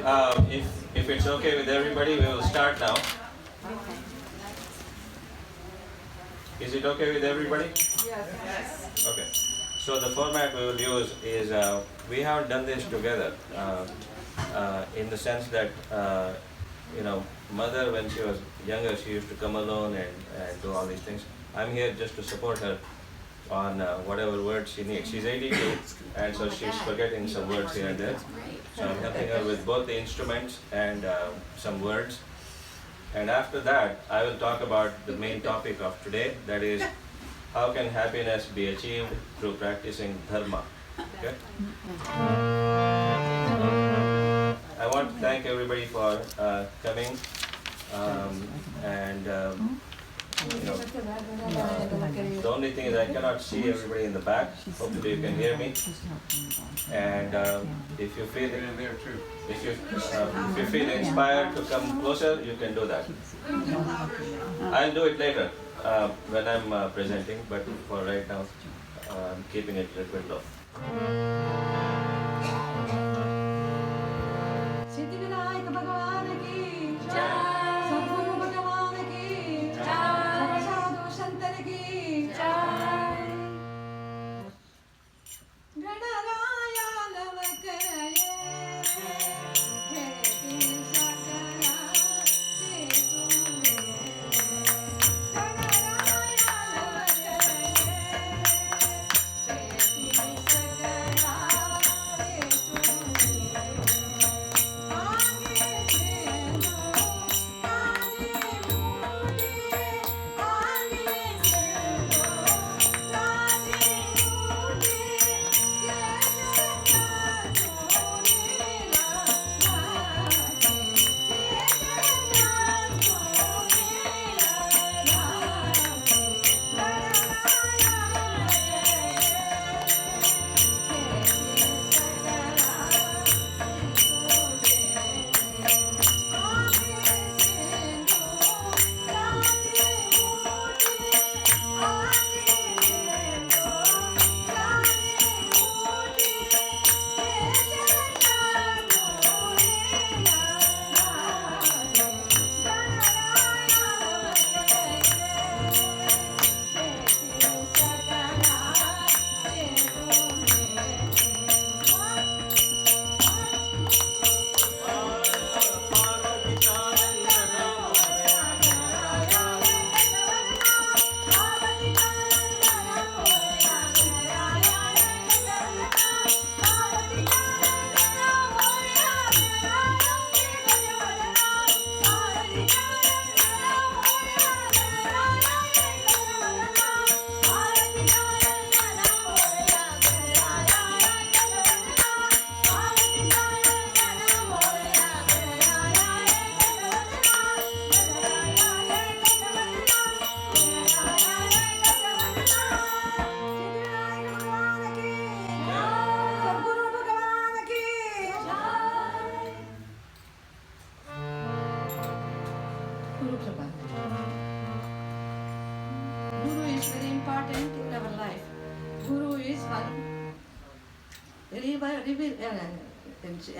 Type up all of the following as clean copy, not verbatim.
If it's okay with everybody, we will start now. Is it okay with everybody? Yes. Okay. So the format we will use is we haven't done this together in the sense that mother when she was younger she used to come alone and do all these things. I'm here just to support her on whatever words she needs. She's 82 and so she's forgetting some words here and there. So I'm helping her with both the instruments and some words. And after that, I will talk about the main topic of today, that is, how can happiness be achieved through practicing dharma? Okay? I want to thank everybody for coming the only thing is I cannot see everybody in the back. Hopefully you can hear me. And if you feel if you feel inspired to come closer, you can do that. I'll do it later when I'm presenting, but for right now, I'm keeping it a little bit low.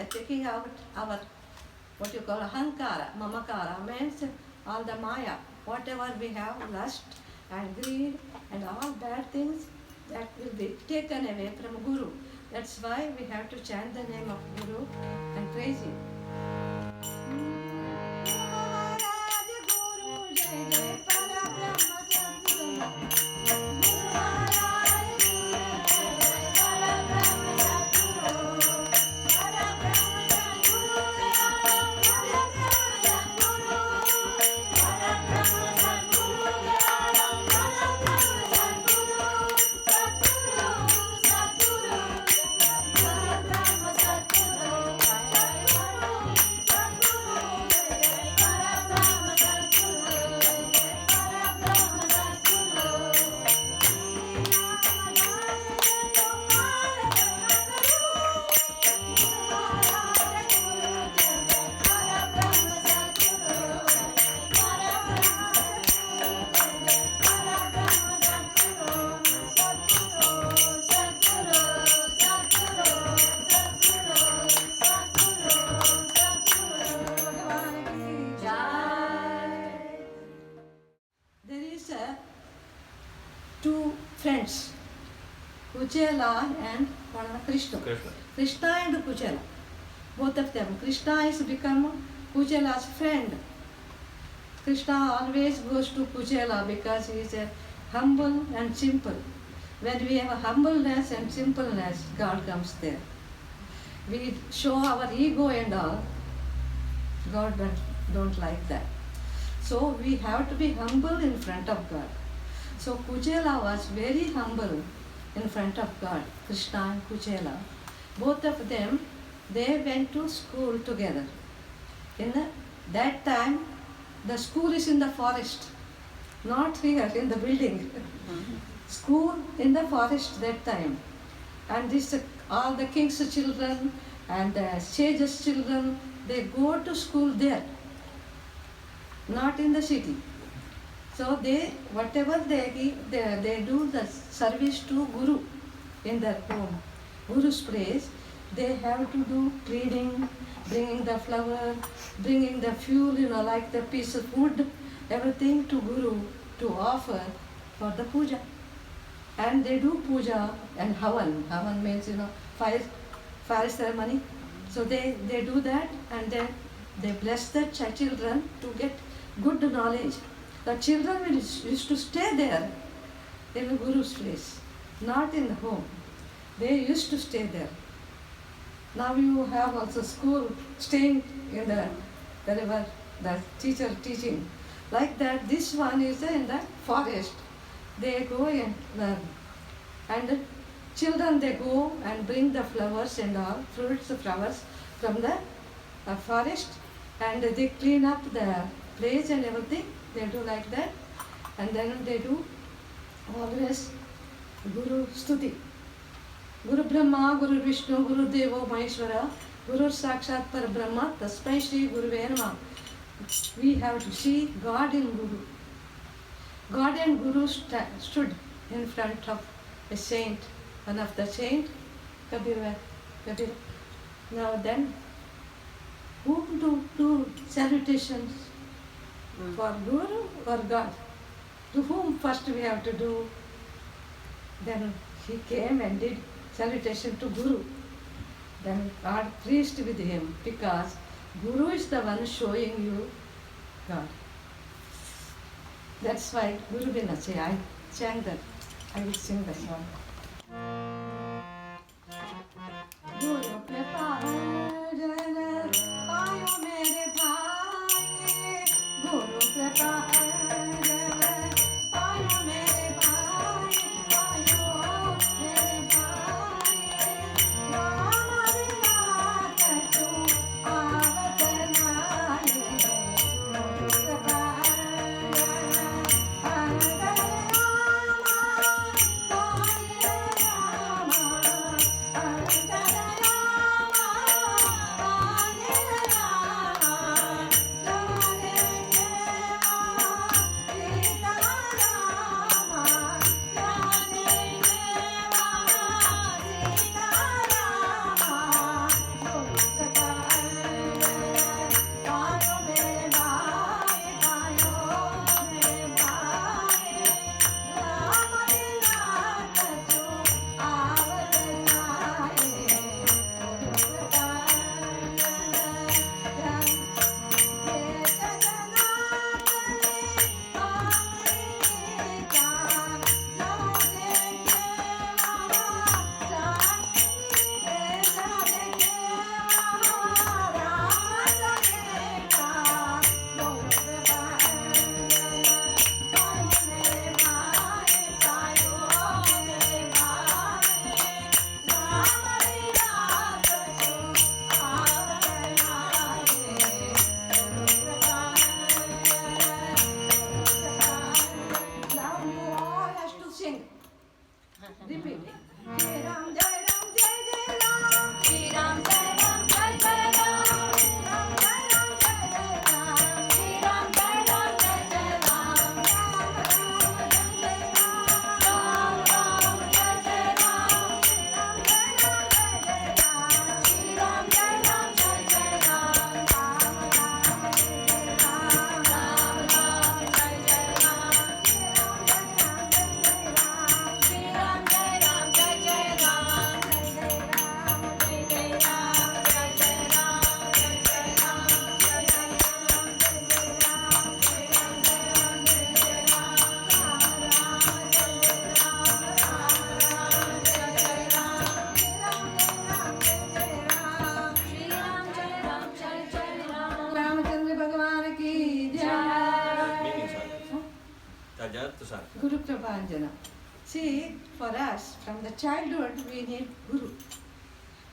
Taking out our what you call hankara, mamakara, means all the maya, whatever we have, lust and greed and all bad things, that will be taken away from Guru. That's why we have to chant the name of Guru and praise him. Kuchela and Krishna. Krishna. Krishna and Kuchela, both of them. Krishna is become Kuchela's friend. Krishna always goes to Kuchela because he is humble and simple. When we have humbleness and simpleness, God comes there. We show our ego and all. God don't like that. So we have to be humble in front of God. So Kuchela was very humble in front of God, Krishna and Kuchela. Both of them, they went to school together. In that time, the school is in the forest, not here in the building. School in the forest that time. And this all the king's children and the sages' children, they go to school there, not in the city. So they, whatever they do the service to Guru in their home. Guru's place, they have to do cleaning, bringing the flower, bringing the fuel, like the piece of wood, everything to Guru to offer for the puja. And they do puja and havan. Havan means, fire ceremony. So they do that, and then they bless the children to get good knowledge. The children used to stay there in the Guru's place, not in the home. They used to stay there. Now you have also school staying in wherever the teacher teaching. Like that, this one is in the forest. They go and learn. And the children, they go and bring the flowers and all, fruits, flowers from the forest, and they clean up the place and everything. They do like that. And then they do always Guru Stuti. Guru Brahma, Guru Vishnu, Guru Devo Maheshwara, Guru Sakshat Par Brahma, Tasmai Shri Guru Venama. We have to see God in Guru. God and Guru stood in front of a saint, one of the saint, Kabir. Now then, whom do salutations? For Guru or God? To whom first we have to do? Then he came and did salutation to Guru. Then God pleased with him because Guru is the one showing you God. That's why Guru Binase, I sang that. I will sing that song. Guru Kripa Arjana, Ayo Mere Bhai. Guru Kripa Arjana, Ayo Mere Bhai. Ayo Mere Bhai. Rama Vinata Tu Avat Naye. Guru Kripa Prabhanjana. See, for us, from the childhood, we need Guru.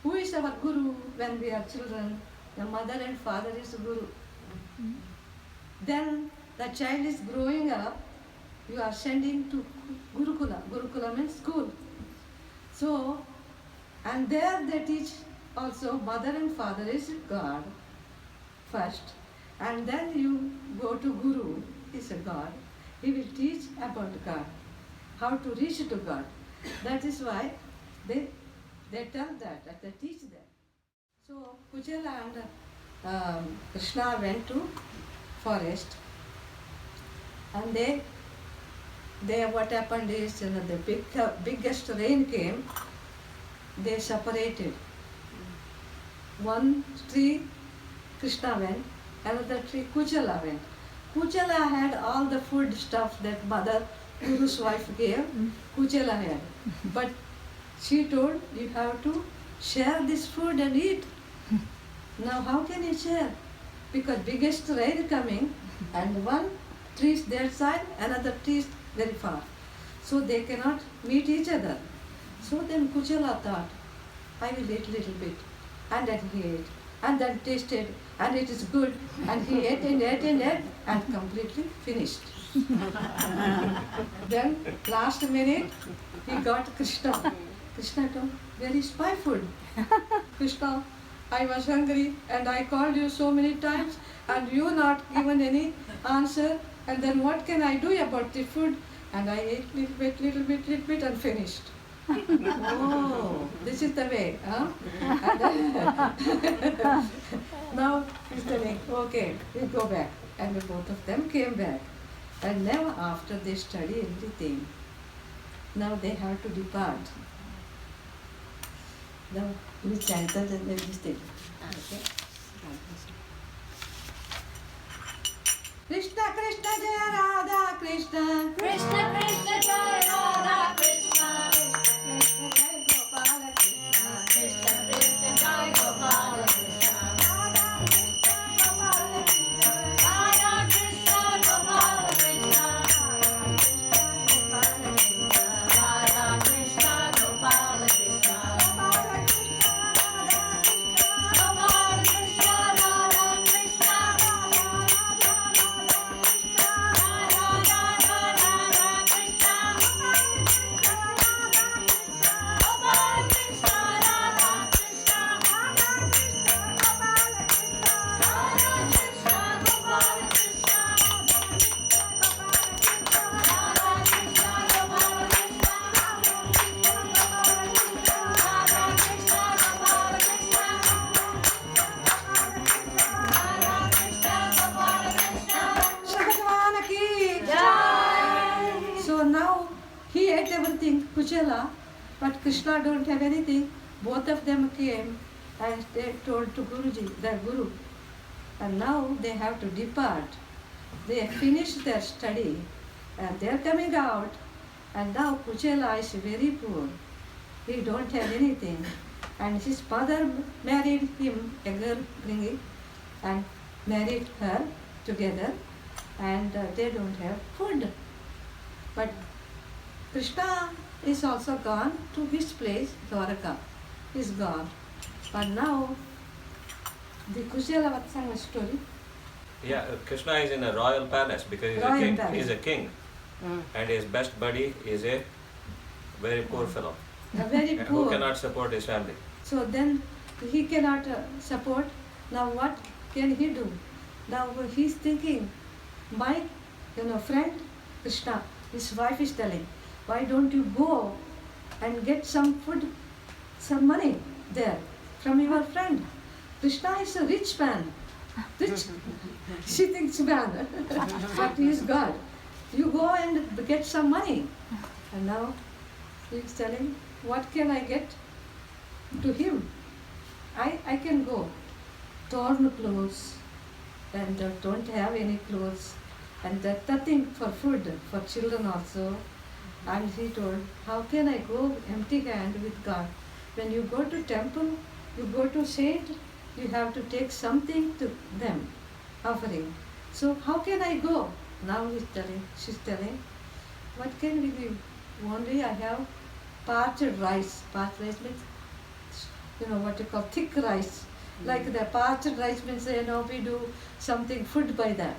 Who is our Guru when we are children? The mother and father is Guru. Then the child is growing up, you are sending to Gurukula. Gurukula means school. So, and there they teach also mother and father is God first. And then you go to Guru, is a God. He will teach about God, how to reach to God. That is why they tell that they teach that. So Kuchela and Krishna went to forest, and they what happened is, the biggest rain came. They separated. One tree Krishna went, another tree Kuchela went. Kuchela had all the food stuff that mother Guru's wife gave. Kuchela had, but she told, you have to share this food and eat. Now how can you share? Because biggest rain coming, and one tree is their side, another tree is very far. So they cannot meet each other. So then Kuchela thought, I will eat little bit. And then he ate, and then tasted, and it is good. And he ate and ate and ate, and completely finished. Then last minute, he got Krishna. Krishna told, where is my food? Krishna, I was hungry and I called you so many times and you not given any answer. And then what can I do about the food? And I ate little bit and finished. Oh, this is the way, huh? Now he's telling, okay, we go back. And both of them came back. And now after they study everything, now they have to depart. Now we chanted and everything. Okay. Krishna Krishna Jaya Radha Krishna. Krishna Krishna Jaya Radha Krishna. Krishna Jaya Gopala Krishna. Krishna Krishna Jaya Gopala Krishna. Radha Krishna Gopala Krishna. Radha Krishna Gopala Krishna. Gopala Krishna Radha Krishna. Kuchela, but Krishna don't have anything. Both of them came and they told to Guruji, their Guru. And now they have to depart. They finished their study and they are coming out. And now Kuchela is very poor. He don't have anything. And his father married him, a girl bringing, and married her together. And they don't have food. But Krishna is also gone to his place, Dwaraka. He's gone. But now, the Kuchela Satsang story. Yeah, Krishna is in a royal palace because he's Royal a king. palace. He's a king. And his best buddy is a very poor fellow Very who poor. cannot support his family. So then he cannot support. Now what can he do? Now he's thinking, my friend Krishna, his wife is telling, why don't you go and get some food, some money there from your friend? Krishna is a rich man. Rich, she thinks man, but he is God. You go and get some money. And now he is telling, what can I get to him? I can go. Torn clothes and don't have any clothes and nothing for food for children also. And he told, how can I go empty hand with God? When you go to temple, you go to saint, you have to take something to them, offering. So how can I go? Now she's telling, What can we give? Only I have parched rice. Parched rice means, what you call thick rice. Like the parched rice means, we do something food by that.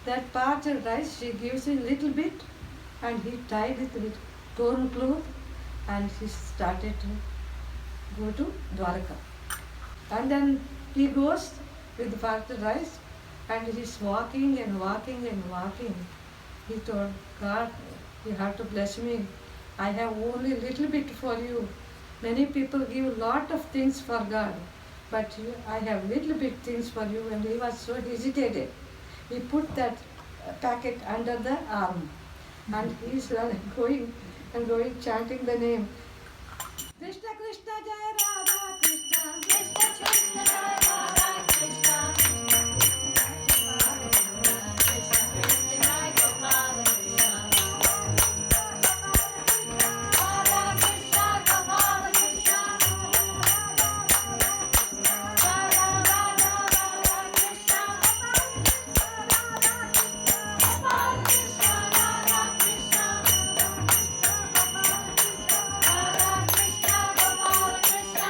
That parched rice, she gives a little bit, and he tied it with torn cloth, and he started to go to Dwarka. And then he goes with the parched rice, and he's walking and walking and walking. He told God, you have to bless me. I have only little bit for you. Many people give lot of things for God, but I have little bit things for you. And he was so hesitated. He put that packet under the arm, and he's going and going, chanting the name. Krishna Krishna Jaya Radha Krishna. Krishna Krishna Jai Radha Krishna. Krishna Krishna Jai Gopala Krishna. Radha Krishna Gopala Krishna. Radha Radha Radha Krishna. Gopala Krishna Radha Krishna. Radha Krishna Gopala Krishna.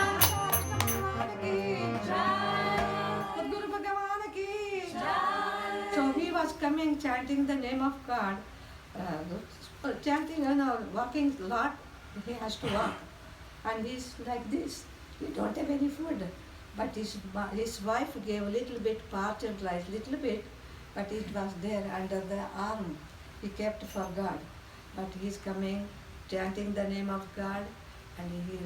Guru Bhagavan ki Jai. So he was coming chanting the name of God, chanting, walking a lot, he has to walk. And he's like this, he don't have any food. But his wife gave a little bit parched rice, little bit, but it was there under the arm. He kept for God. But he's coming, chanting the name of God, and he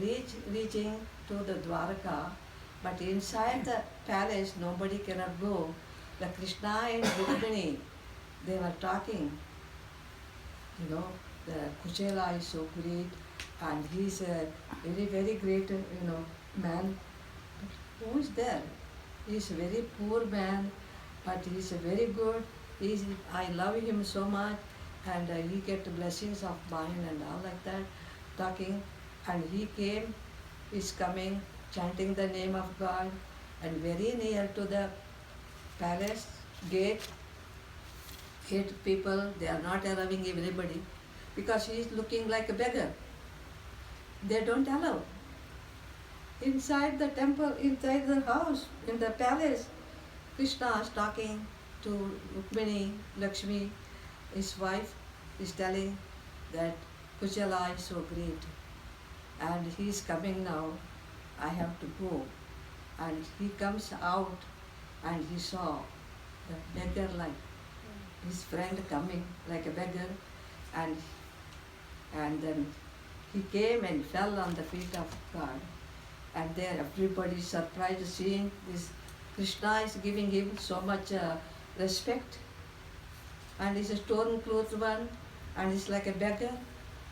reaching to the Dwarka. But inside the palace, nobody cannot go. The Krishna and Rukmini, they were talking. The Kuchela is so great, and he's a very, very great, man. Who is there? He's a very poor man, but he's a very good. I love him so much, and he get blessings of mine and all like that, talking. And he came, is coming, chanting the name of God, and very near to the palace gate. People, they are not allowing everybody, because he is looking like a beggar. They don't allow. Inside the temple, inside the house, in the palace, Krishna is talking to Rukmini, Lakshmi, his wife, is telling that Kuchela is so great, and he is coming now, I have to go. And he comes out, and he saw the beggar like his friend coming like a beggar, and then he came and fell on the feet of God. And there everybody is surprised seeing this. Krishna is giving him so much respect, and he's a torn clothes one, and he's like a beggar.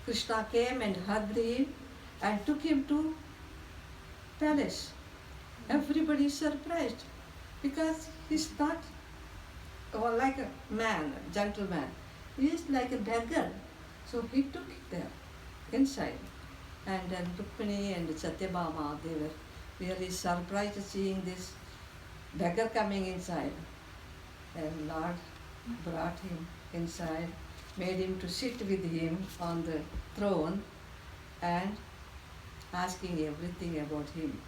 Krishna came and hugged him and took him to palace. Everybody is surprised, because he's not like a man, a gentleman. He is like a beggar. So he took it there, inside. And then Rukmini and Satyabhama, they were really surprised seeing this beggar coming inside. And Lord brought him inside, made him to sit with him on the throne, and asking everything about him.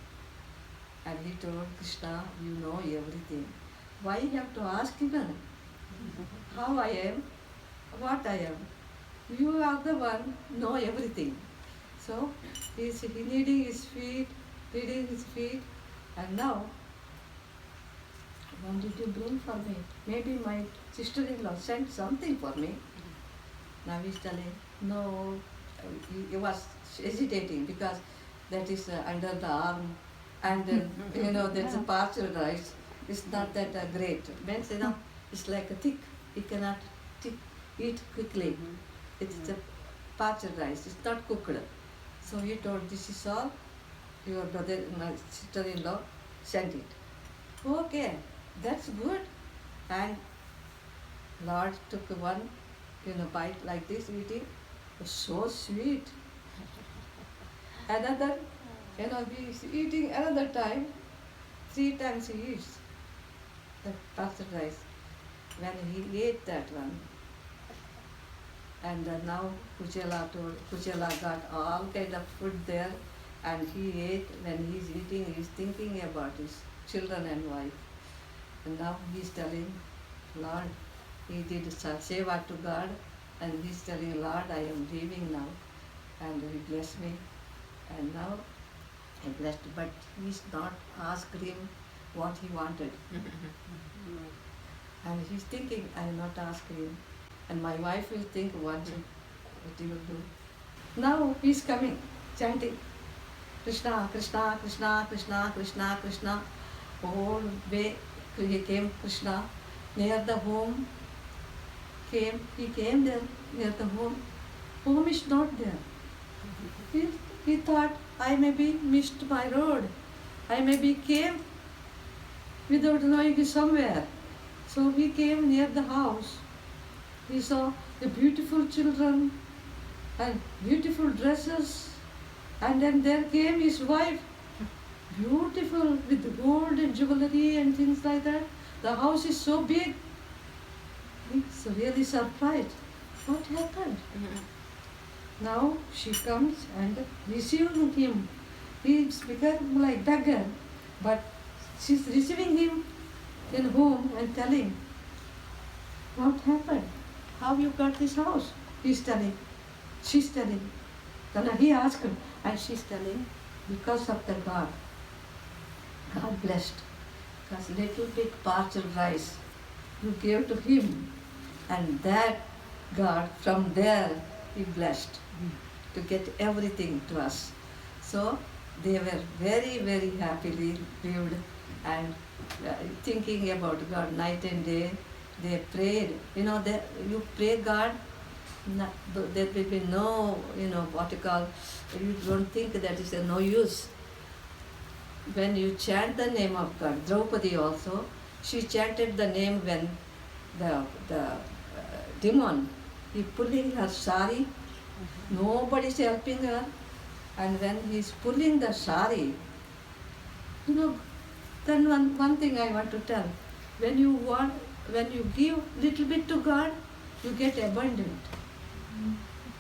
And he told Krishna, you know everything. Why you have to ask even how I am, what I am? You are the one know everything. So he's kneading his feet, and now, what did you bring for me? Maybe my sister-in-law sent something for me. Now he's telling, no, he was hesitating, because that is under the arm, and that's a parched rice. It's not that great. Means, it's like a thick, you cannot eat quickly. It's a parched rice, it's not cooked. So he told, this is all your brother, my sister-in-law sent it. Okay, that's good. And Lord took one, bite like this, eating. It was so sweet. Another, he is eating another time. 3 times he eats the parched rice. When he ate that one, And now Kuchela got all kind of food there, and he ate. When he's eating, he's thinking about his children and wife. And now he's telling, Lord, he did seva to God, and he's telling, Lord, I am leaving now, and he blessed me. And now he blessed, but he's not asked him what he wanted. And he's thinking, I will not ask him. And my wife will think, what he will do. Now he's coming, chanting, Krishna, Krishna, Krishna, Krishna, Krishna, Krishna. Whole way he came, Krishna, near the home, he came there, near the home. Home is not there. He thought, I maybe missed my road. I maybe came without knowing somewhere. So he came near the house. He saw the beautiful children and beautiful dresses. And then there came his wife, beautiful with gold and jewelry and things like that. The house is so big. He's really surprised. What happened? Now she comes and receiving him. He's become like beggar, but she's receiving him in home and telling, what happened? How you got this house? He's telling. She's telling. Then he asked him, and she's telling, because of the God. God blessed. Because little bit parched rice you gave to him, and that God, from there, he blessed to get everything to us. So they were very, very happily lived and thinking about God night and day. They prayed. You pray God, there will be no, what you call, you don't think that is no use. When you chant the name of God, Draupadi also, she chanted the name when the demon, he pulling her sari, nobody is helping her, and when he is pulling the sari, then one thing I want to tell, when you give little bit to God, you get abundant.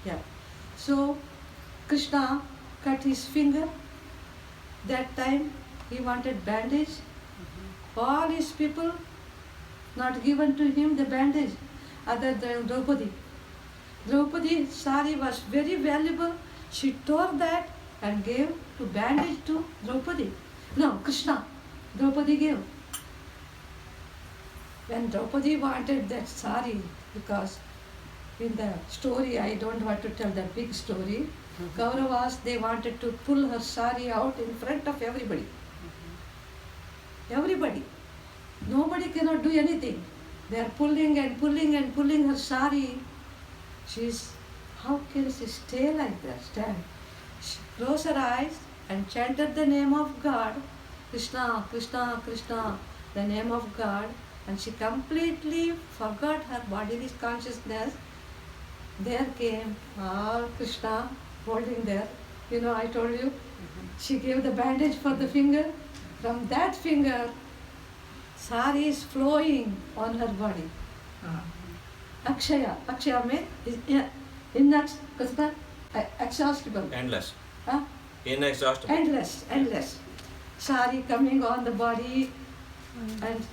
Yeah. So Krishna cut his finger. That time he wanted bandage. All his people not given to him the bandage other than Draupadi. Draupadi's sari was very valuable. She tore that and gave to bandage to Draupadi. No, Krishna. Draupadi gave. When Draupadi wanted that sari, because in the story, I don't want to tell the big story, Kauravas, they wanted to pull her sari out in front of everybody. Everybody. Nobody cannot do anything. They are pulling and pulling and pulling her sari. How can she stay like that? Stand. She closed her eyes and chanted the name of God, Krishna, Krishna, Krishna, the name of God, and she completely forgot her bodily consciousness. There came all Krishna holding there. I told you, she gave the bandage for the finger. From that finger, sari is flowing on her body. Akshaya. Akshaya means inexhaustible. Endless. Huh? Inexhaustible. Endless. Sari coming on the body, and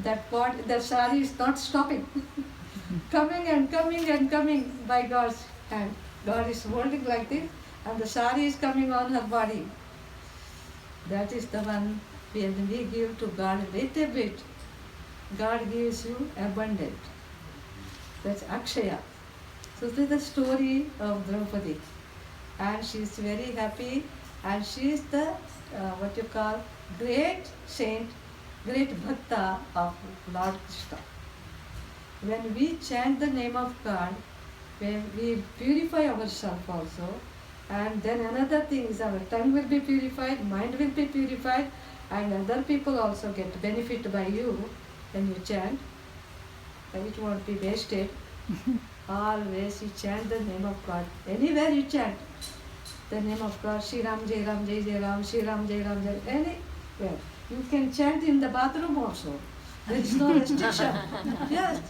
the sari is not stopping. Coming and coming and coming by God's hand. God is holding like this, and the sari is coming on her body. That is the one when we give to God a little bit, God gives you abundant. That's Akshaya. So this is the story of Draupadi. And she is very happy, and she is the, great saint, great bhakta of Lord Krishna. When we chant the name of God, when we purify ourselves also, and then another thing is our tongue will be purified, mind will be purified, and other people also get benefit by you when you chant. And it won't be wasted. Always you chant the name of God. Anywhere you chant the name of God, Shri Ram, Jai Ram, Jai Jai Ram, Shri Ram, Jai Ram, Jai, anywhere. You can chant in the bathroom also. There is no restriction. Yes.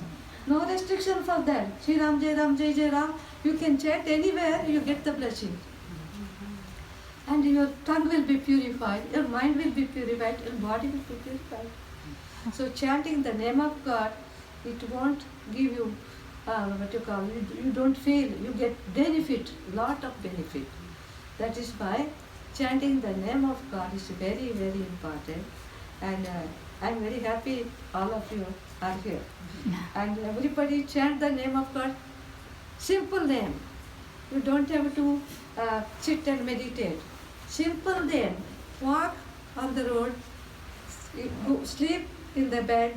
No restriction for that. Shri Ram, Jai Ram. You can chant anywhere, you get the blessing. And your tongue will be purified, your mind will be purified, your body will be purified. So chanting the name of God, it won't give you you don't fail, you get benefit, lot of benefit. That is why chanting the name of God is very, very important. And I'm very happy all of you are here. And everybody chant the name of God. Simple name. You don't have to sit and meditate. Simple name. Walk on the road, sleep in the bed,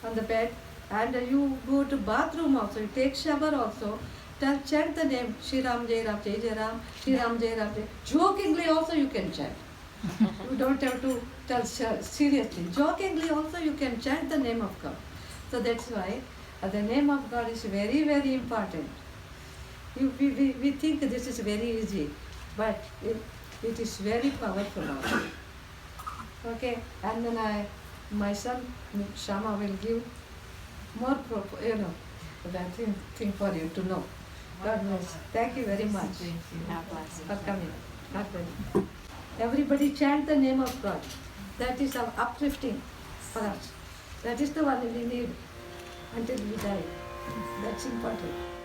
on the bed, and you go to bathroom also, you take shower also. Chant the name Shri Ram, Jai Ram, Shri Ram, Jai Ram, Jai. Jokingly also you can chant. You don't have to tell seriously. Jokingly also you can chant the name of God. So that's why the name of God is very, very important. We think this is very easy, but it is very powerful also. Okay, and then my son Shyam will give more, that thing for you to know. God bless. Thank you very much for coming. God bless. Everybody chant the name of God. That is our uplifting for us. That is the one we need until we die. That's important.